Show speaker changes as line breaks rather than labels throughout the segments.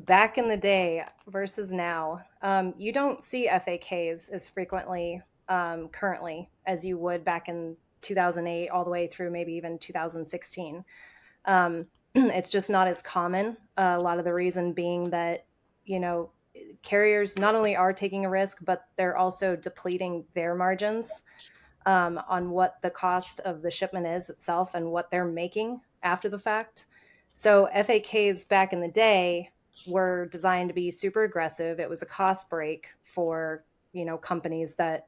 Back in the day versus now, you don't see FAKs as frequently currently as you would back in 2008 all the way through maybe even 2016. It's just not as common. A lot of the reason being that, you know, carriers not only are taking a risk, but they're also depleting their margins on what the cost of the shipment is itself and what they're making after the fact. So FAKs back in the day were designed to be super aggressive. It was a cost break for, companies that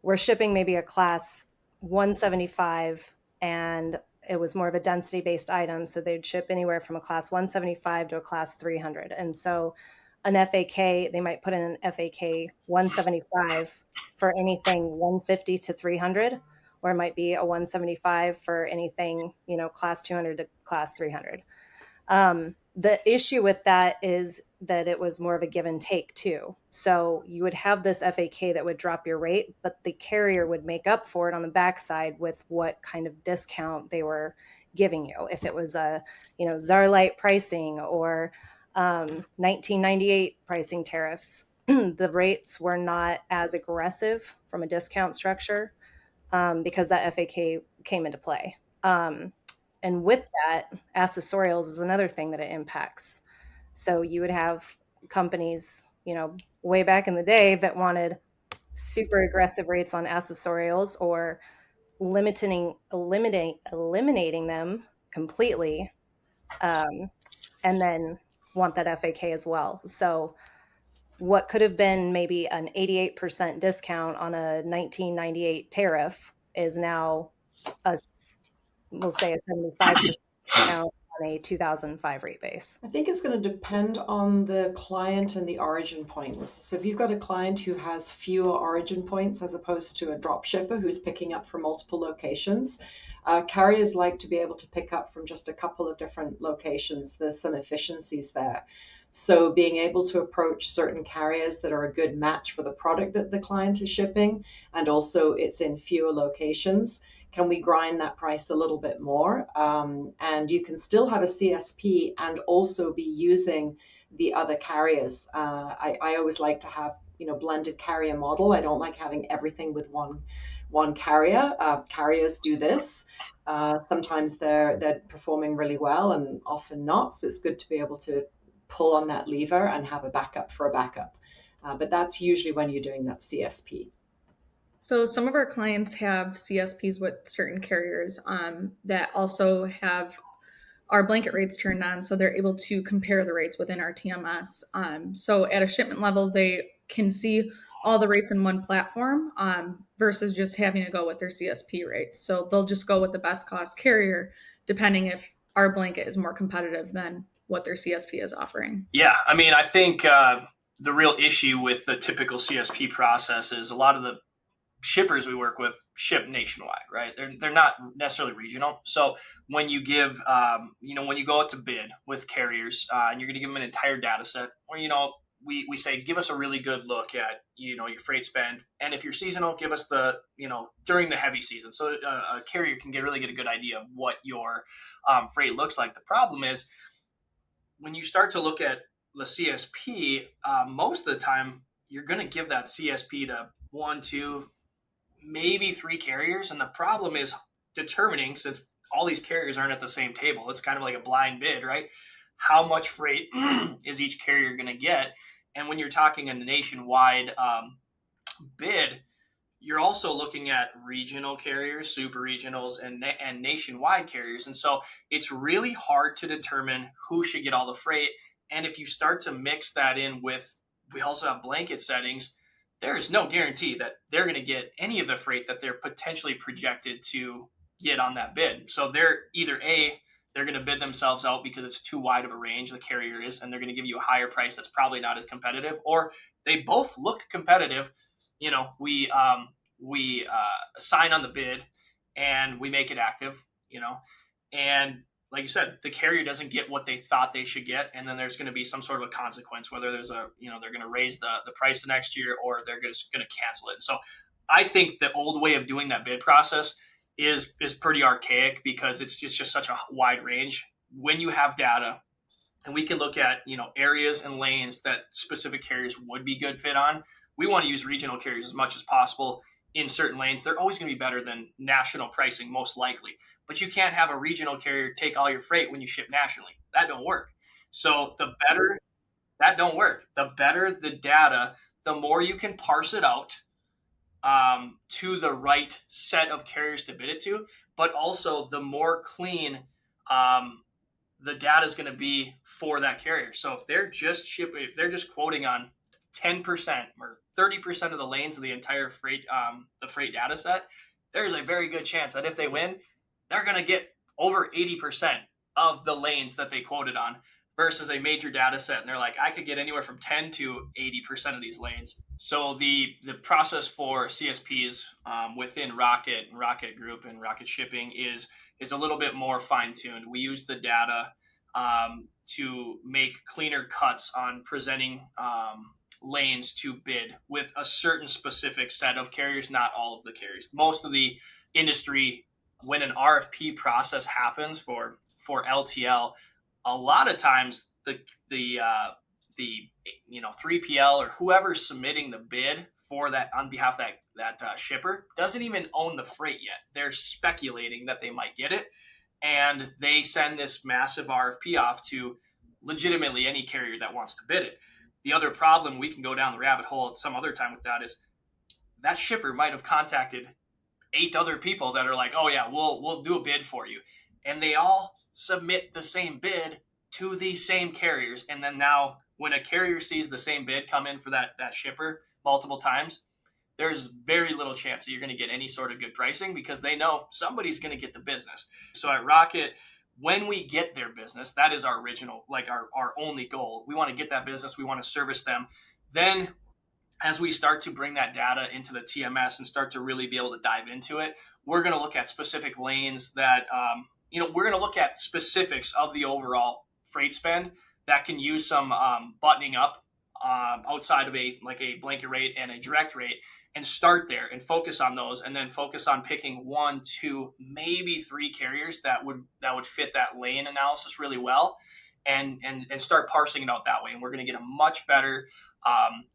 were shipping maybe a class 175, and it was more of a density based item. So they'd ship anywhere from a class 175 to a class 300. And so an FAK, they might put in an FAK 175 for anything 150 to 300, or it might be a 175 for anything, class 200 to class 300. The issue with that is that it was more of a give and take too. So you would have this FAK that would drop your rate, but the carrier would make up for it on the backside with what kind of discount they were giving you. If it was a, Zarlite pricing or 1998 pricing tariffs, the rates were not as aggressive from a discount structure because that FAK came into play. And with that, accessorials is another thing that it impacts. So you would have companies, way back in the day that wanted super aggressive rates on accessorials or eliminating them completely, um, and then want that FAK as well. So what could have been maybe an 88% discount on a 1998 tariff is now a we'll say a 75% discount on a 2005 rate base.
I think it's going to depend on the client and the origin points. So if you've got a client who has fewer origin points as opposed to a drop shipper who's picking up from multiple locations, carriers like to be able to pick up from just a couple of different locations. There's some efficiencies there. So being able to approach certain carriers that are a good match for the product that the client is shipping, and also it's in fewer locations, can we grind that price a little bit more? And you can still have a CSP and also be using the other carriers. I always like to have blended carrier model. I don't like having everything with one carrier. Carriers do this. Sometimes they're performing really well and often not. So it's good to be able to pull on that lever and have a backup for a backup. But that's usually when you're doing that CSP.
So some of our clients have CSPs with certain carriers that also have our blanket rates turned on, so they're able to compare the rates within our TMS. So at a shipment level, they can see all the rates in one platform versus just having to go with their CSP rates. So they'll just go with the best cost carrier, depending if our blanket is more competitive than what their CSP is offering.
Yeah, I mean, I think the real issue with the typical CSP process is a lot of the shippers we work with ship nationwide, right? They're not necessarily regional. So when you give, when you go out to bid with carriers and you're going to give them an entire data set, or we say give us a really good look at your freight spend, and if you're seasonal, give us the during the heavy season, so a carrier can really get a good idea of what your freight looks like. The problem is when you start to look at the CSP, most of the time you're going to give that CSP to one, two, maybe three carriers. And the problem is determining, since all these carriers aren't at the same table, it's kind of like a blind bid, right? How much freight is each carrier going to get? And when you're talking a nationwide bid, you're also looking at regional carriers, super regionals, and nationwide carriers. And so it's really hard to determine who should get all the freight. And if you start to mix that in with, we also have blanket settings, there is no guarantee that they're going to get any of the freight that they're potentially projected to get on that bid. So they're either they're going to bid themselves out because it's too wide of a range, the carrier is, and they're going to give you a higher price that's probably not as competitive, or they both look competitive. We sign on the bid and we make it active, and like you said, the carrier doesn't get what they thought they should get, and then there's going to be some sort of a consequence, whether there's they're going to raise the price the next year, or they're just going to cancel it. So I think the old way of doing that bid process is pretty archaic because it's just such a wide range. When you have data, and we can look at areas and lanes that specific carriers would be good fit on. We want to use regional carriers as much as possible in certain lanes. They're always going to be better than national pricing, most likely. But you can't have a regional carrier take all your freight when you ship nationally. That don't work. So the better that don't work. The better the data, the more you can parse it out to the right set of carriers to bid it to, but also the more clean um, the data is going to be for that carrier. So if they're just quoting on 10% or 30% of the lanes of the entire the freight data set, there's a very good chance that if they win, they're going to get over 80% of the lanes that they quoted on versus a major data set. And they're like, I could get anywhere from 10 to 80% of these lanes. So the process for CSPs within Rocket Group and Rocket Shipping is a little bit more fine tuned. We use the data to make cleaner cuts on presenting lanes to bid with a certain specific set of carriers, not all of the carriers. Most of the industry, when an RFP process happens for LTL, a lot of times the 3PL or whoever's submitting the bid for that on behalf of that shipper doesn't even own the freight yet. They're speculating that they might get it, and they send this massive RFP off to legitimately any carrier that wants to bid it. The other problem, we can go down the rabbit hole at some other time with that, is that shipper might have contacted 8 other people that are like, oh yeah, we'll do a bid for you, and they all submit the same bid to these same carriers. And then now when a carrier sees the same bid come in for that shipper multiple times, there's very little chance that you're going to get any sort of good pricing because they know somebody's going to get the business. So at Rocket, when we get their business, that is our original, like our only goal. We want to get that business. We want to service them. Then as we start to bring that data into the TMS and start to really be able to dive into it, we're going to look at specific lanes that, we're going to look at specifics of the overall freight spend that can use some buttoning up outside of a blanket rate and a direct rate, and start there and focus on those, and then focus on picking 1, 2, maybe 3 carriers that would fit that lane analysis really well, and start parsing it out that way. And we're going to get a much better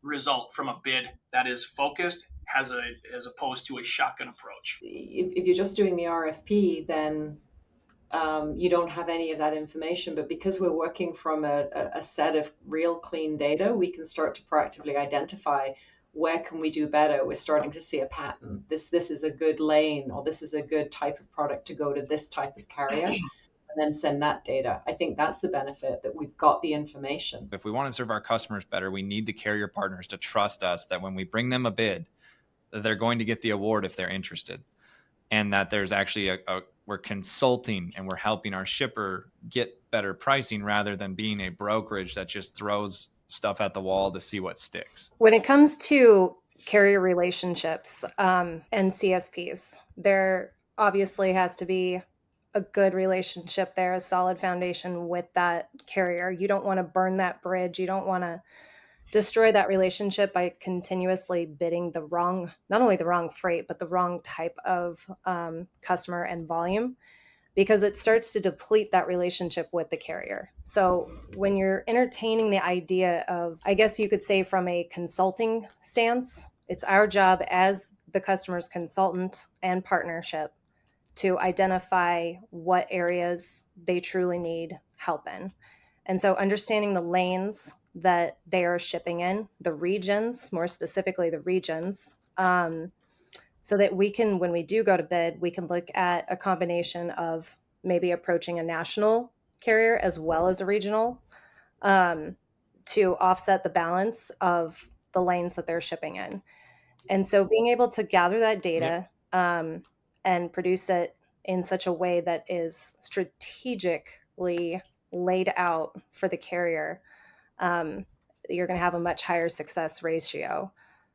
result from a bid that is focused as opposed to a shotgun approach.
If you're just doing the RFP, then you don't have any of that information. But because we're working from a set of real clean data, we can start to proactively identify where can we do better. We're starting to see a pattern. This is a good lane, or this is a good type of product to go to this type of carrier, and then send that data. I think that's the benefit, that we've got the information.
If we want to serve our customers better, we need the carrier partners to trust us that when we bring them a bid, that they're going to get the award if they're interested, and that there's actually we're consulting and we're helping our shipper get better pricing rather than being a brokerage that just throws stuff at the wall to see what sticks.
When it comes to carrier relationships and CSPs, there obviously has to be a good relationship there, a solid foundation with that carrier. You don't want to burn that bridge. You don't want to destroy that relationship by continuously bidding not only the wrong freight, but the wrong type of customer and volume, because it starts to deplete that relationship with the carrier. So when you're entertaining the idea of, I guess you could say from a consulting stance, it's our job as the customer's consultant and partnership to identify what areas they truly need help in. And so understanding the lanes that they are shipping in, the regions, more specifically the regions, so that we can, when we do go to bid, we can look at a combination of maybe approaching a national carrier as well as a regional, to offset the balance of the lanes that they're shipping in. And so being able to gather that data and produce it in such a way that is strategically laid out for the carrier, you're going to have a much higher success ratio.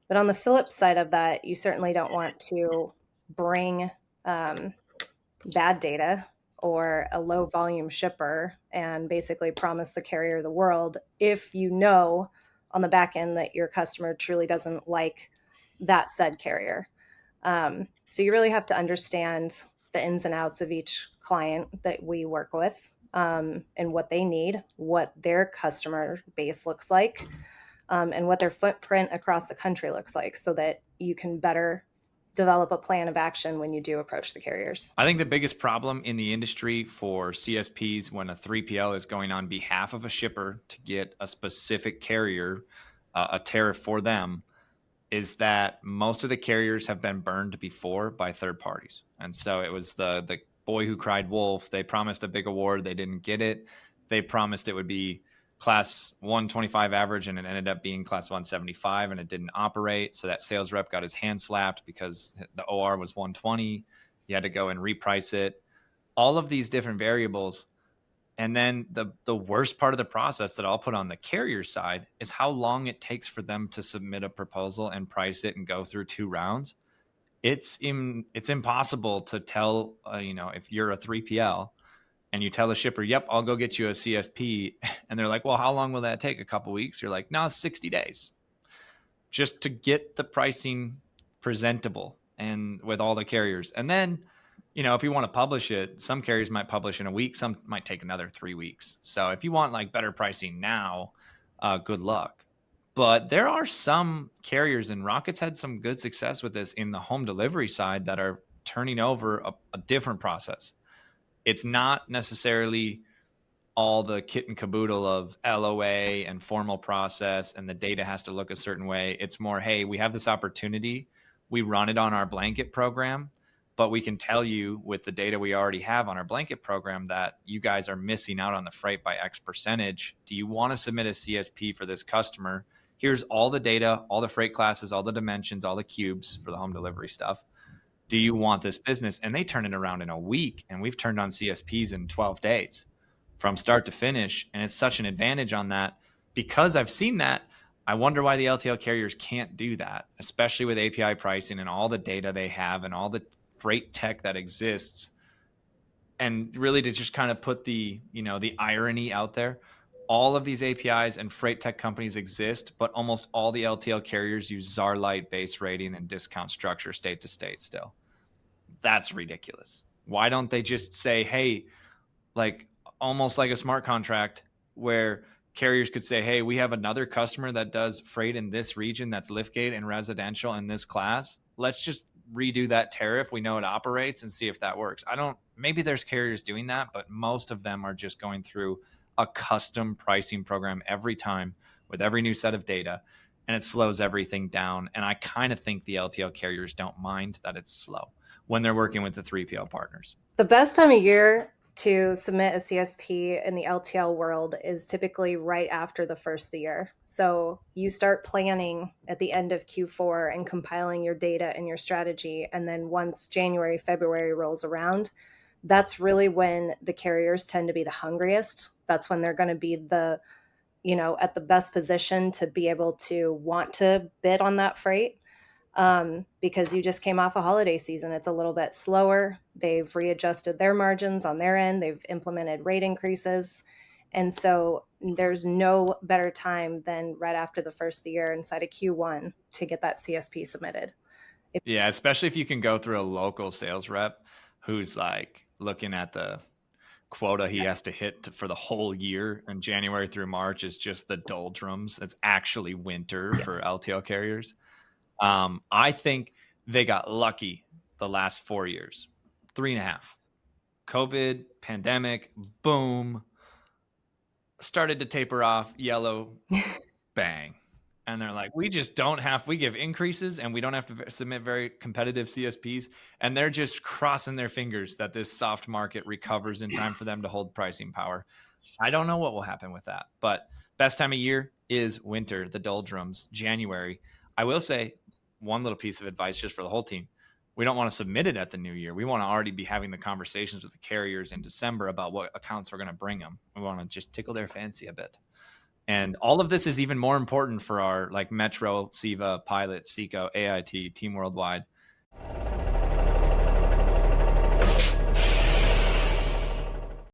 But on the flip side of that, you certainly don't want to bring bad data or a low volume shipper and basically promise the carrier the world if you know on the back end that your customer truly doesn't like that said carrier. So you really have to understand the ins and outs of each client that we work with, and what they need, what their customer base looks like, and what their footprint across the country looks like, so that you can better develop a plan of action when you do approach the carriers.
I think the biggest problem in the industry for CSPs when a 3PL is going on behalf of a shipper to get a specific carrier, a tariff for them, is that most of the carriers have been burned before by third parties. And so it was the boy who cried wolf. They promised a big award. They didn't get it. They promised it would be class 125 average, and it ended up being class 175, and it didn't operate. So that sales rep got his hand slapped because the OR was 120. He had to go and reprice it. All of these different variables. And then the worst part of the process that I'll put on the carrier side is how long it takes for them to submit a proposal and price it and go through 2 rounds. It's impossible to tell, if you're a 3PL and you tell the shipper, "Yep, I'll go get you a CSP," and they're like, "Well, how long will that take? A couple weeks?" You're like, "No, 60 days." Just to get the pricing presentable and with all the carriers. And then, if you want to publish it, some carriers might publish in a week, some might take another 3 weeks. So if you want like better pricing now, good luck. But there are some carriers, and Rocket's had some good success with this in the home delivery side, that are turning over a different process. It's not necessarily all the kit and caboodle of LOA and formal process, and the data has to look a certain way. It's more, hey, we have this opportunity. We run it on our blanket program, but we can tell you with the data we already have on our blanket program that you guys are missing out on the freight by X percentage. Do you want to submit a CSP for this customer? Here's all the data, all the freight classes, all the dimensions, all the cubes for the home delivery stuff. Do you want this business? And they turn it around in a week, and we've turned on CSPs in 12 days from start to finish. And it's such an advantage on that. Because I've seen that, I wonder why the LTL carriers can't do that, especially with API pricing and all the data they have and all the freight tech that exists. And really to just kind of put the irony out there, all of these APIs and freight tech companies exist, but almost all the LTL carriers use czar light base rating and discount structure state to state still. That's ridiculous. Why don't they just say, hey, like almost like a smart contract where carriers could say, hey, we have another customer that does freight in this region that's liftgate and residential in this class. Let's just redo that tariff. We know it operates, and see if that works. Maybe there's carriers doing that, but most of them are just going through a custom pricing program every time with every new set of data, and it slows everything down. And I kind of think the LTL carriers don't mind that it's slow when they're working with the 3PL partners.
The best time of year to submit a CSP in the LTL world is typically right after the first of the year. So you start planning at the end of Q4 and compiling your data and your strategy. And then once January, February rolls around, that's really when the carriers tend to be the hungriest. That's when they're going to be at the best position to be able to want to bid on that freight. Because you just came off a holiday season. It's a little bit slower. They've readjusted their margins on their end. They've implemented rate increases. And so there's no better time than right after the first of the year inside of Q1 to get that CSP submitted.
Yeah, especially if you can go through a local sales rep who's like looking at the quota he has to hit for the whole year, and January through March is just the doldrums. It's actually winter for LTL carriers. I think they got lucky the last 4 years, 3.5. COVID, pandemic, boom, started to taper off, yellow, bang. And they're like, we give increases and we don't have to submit very competitive CSPs. And they're just crossing their fingers that this soft market recovers in time for them to hold pricing power. I don't know what will happen with that, but best time of year is winter, the doldrums, January. I will say one little piece of advice just for the whole team. We don't want to submit it at the new year. We want to already be having the conversations with the carriers in December about what accounts we're going to bring them. We want to just tickle their fancy a bit. And all of this is even more important for our like Metro, SIVA, Pilot, Seco, AIT, Team Worldwide.